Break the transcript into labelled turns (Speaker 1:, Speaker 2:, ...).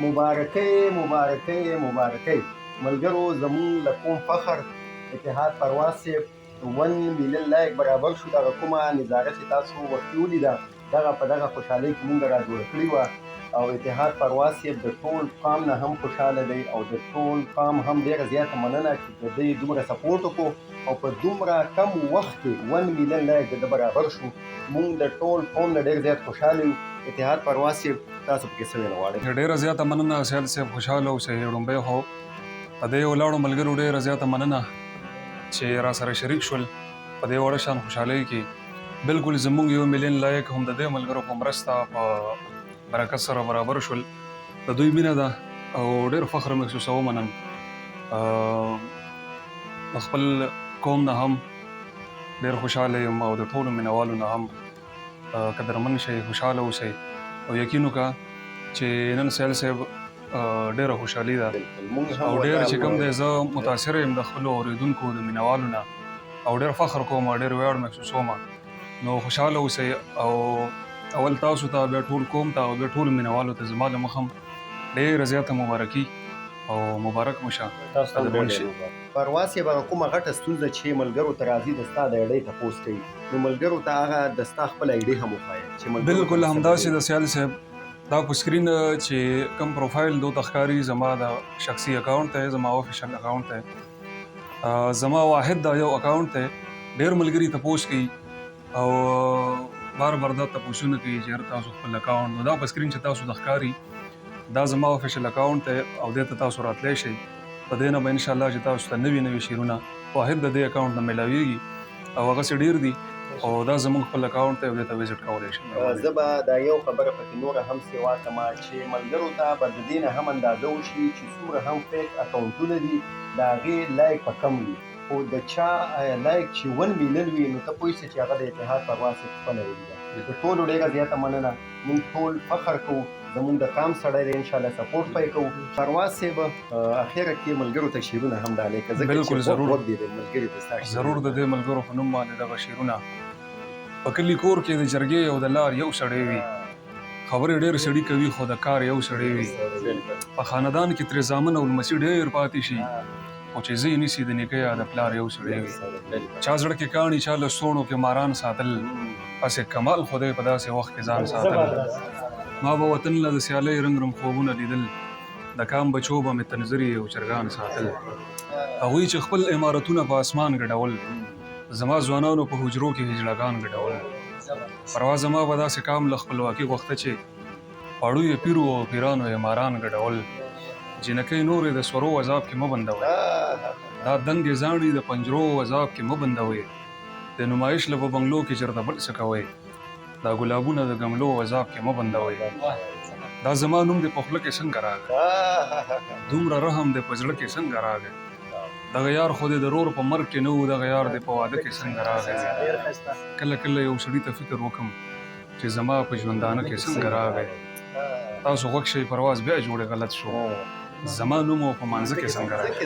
Speaker 1: مبارکۍ مبارکۍ مبارکۍ ملګرو زموږ له کوم فخر اتحاد پرواز صاحب 1 میلیون لایک برابر شو. دغه کومه نظاره چې تاسو وختي ولیده دغه په دغه خوشحالۍ کې مونږ را جوړه کړې وه او اتحاد پرواز صاحب د ټول قام نه هم خوشحاله دی او د ټول قام هم ډېره زیاته مننه چې د دوی دومره سپورټ وکړو او په دومره کم وخت کې 1 میلیون لایک د برابر شو. مونږ د ټول قوم نه ډېر زیات خوشحاله یو. اتحاد پرواز صاحب تاسو پکې څه ویل غواړئ؟
Speaker 2: ډېره زیاته مننه سیال صاحب، خوشحاله اوسئ. لومړی خو په دې ولاړو ملګرو ډېره زیاته مننه چې را سره شریک شول په دې وړه شان خوشحالۍ کې. بلکل زموږ 1 میلیون لایک هم د دې ملګرو په مرسته په برکت سره برابر شول. د دوی مینه ده او ډېر فخر محسوسوم نن د خپل قوم نه هم ډېر خوشحاله یم او د ټولو مینوالو نه هم قدرمن شئ، خوشحاله اوسئ او یقین وکړه چې نن سیال صاحب ډېره خوشحالي ده او ډېر چې کوم دی زه متاثره یم د خپلو اورېدونکو د مینوالو نه او ډېر فخر کوم او ډېر ویاړ محسوسوم. نو خوشحاله اوسئ او اول تاسو ته بیا ټول قوم ته او بیا ټولو مینوالو ته زما له مخه ډېره زیاته مبارکي او مبارک مو شه.
Speaker 1: پرواز صاحب هغه کومه غټه ستونزه چې ملګرو ته راځي د ستا د آی ډي تپوس کوي نو ملګرو ته هغه د ستا خپل آی ډي هم وښایه.
Speaker 2: بلکل همداسې د سیال صاحب دا په سکرین چې کوم پروفایل دوته ښکاري زما د شخصي اکاونټ دی، زما افیشل اکاونټ دی، زما واحد دا یو اکاونټ دی. ډېر ملګري تپوس کوي او بار بار دا تپوسونه کوي چې تاسو خپل اکاونټ نو دا په سکرین چې تاسو د ښکاري دا زما افیشل اکاونټ دی او دې ته تاسو راتلی شئ. په دې نه به انشاءالله چې تاسو ته نوي شعرونه واحد د دې اکاونټ نه میلاویږي او هغسې ډېر دي او دا زموږ خپل اکاونټ دی او دې ته وزټ کولی شئ.
Speaker 1: زه به دا یو خبره پکې نوره هم سیوا کړم چې ملګرو ته به د دې نه هم اندازه وشي چې څومره هم فیک اکاونټونه دي د هغې لایک به کم وي خو د چا لایک چې 1 میلیون وي نو ته پوه شې چې هغه د اتحاد پرواز صاحب خپله ویلي ده. د ټولو ډېره زیاته مننه. موږ ټول فخر کوو زموږ د قام سړی دی، انشاءالله سپورټ به یې کوو. پرواز صاحب اخره کې ملګرو ته شعرونه هم ډالۍ که
Speaker 2: بلکل ضرور
Speaker 1: ضرور
Speaker 2: د دې ملګرو په نوم باندې دغه شعرونه په کلي کور کې د جرګې او د لار یو سړی وي، خبرې ډېر سړي کوي خو د کار یو سړی وي. په خاندان کې ترې زامن او لمسي ډېر پاتې شي خو چې زوی نیسي د نیکه یا د پلار یو سړی وي. چا زړه کې کاڼي چا له ستورو کې ماران ساتل، پسې کمال خدای په داسې وخت کې ځان ساتل. ما به وطن له د سیالۍ رنګ خوبونه لیدل، د کام بچو به مې تنظري او چرګان ساتل. هغوی چې خپل عمارتونه په اسمان ګډول، زما ځوانانو په حجرو کې هجړاګان ګډول. پرواز زما به داسې کام له خپلواکي غوښته چې پاړو یې پیرو او پیرانو یې ماران ګډول. جنکۍ نورې د سورو عذاب کې مه بندوئ، دا دنګې زاڼې د پنجرو عذاب کې مه بندوئ. د نمایش له په بنګلو کې چېرته بل څه کوئ، دا ګلابونه د ګملو عذاب کې مه بندوئ. دا زما نوم دې په خوله کې څنګه راغی، دومره رحم دې په زړه کې څنګه راغی. دغه یار خو دې د رور په مرګ کې نه و، دغه یار دې په واده کې څنګه راغی. کله کله یو سړي ته فکر وکم چې زما په ژوندانه کې څنګه راغی. تاسو غوږ شئ پرواز بیا جوړې غلط شو، زما نوم په مانځه کې څنګه راغی.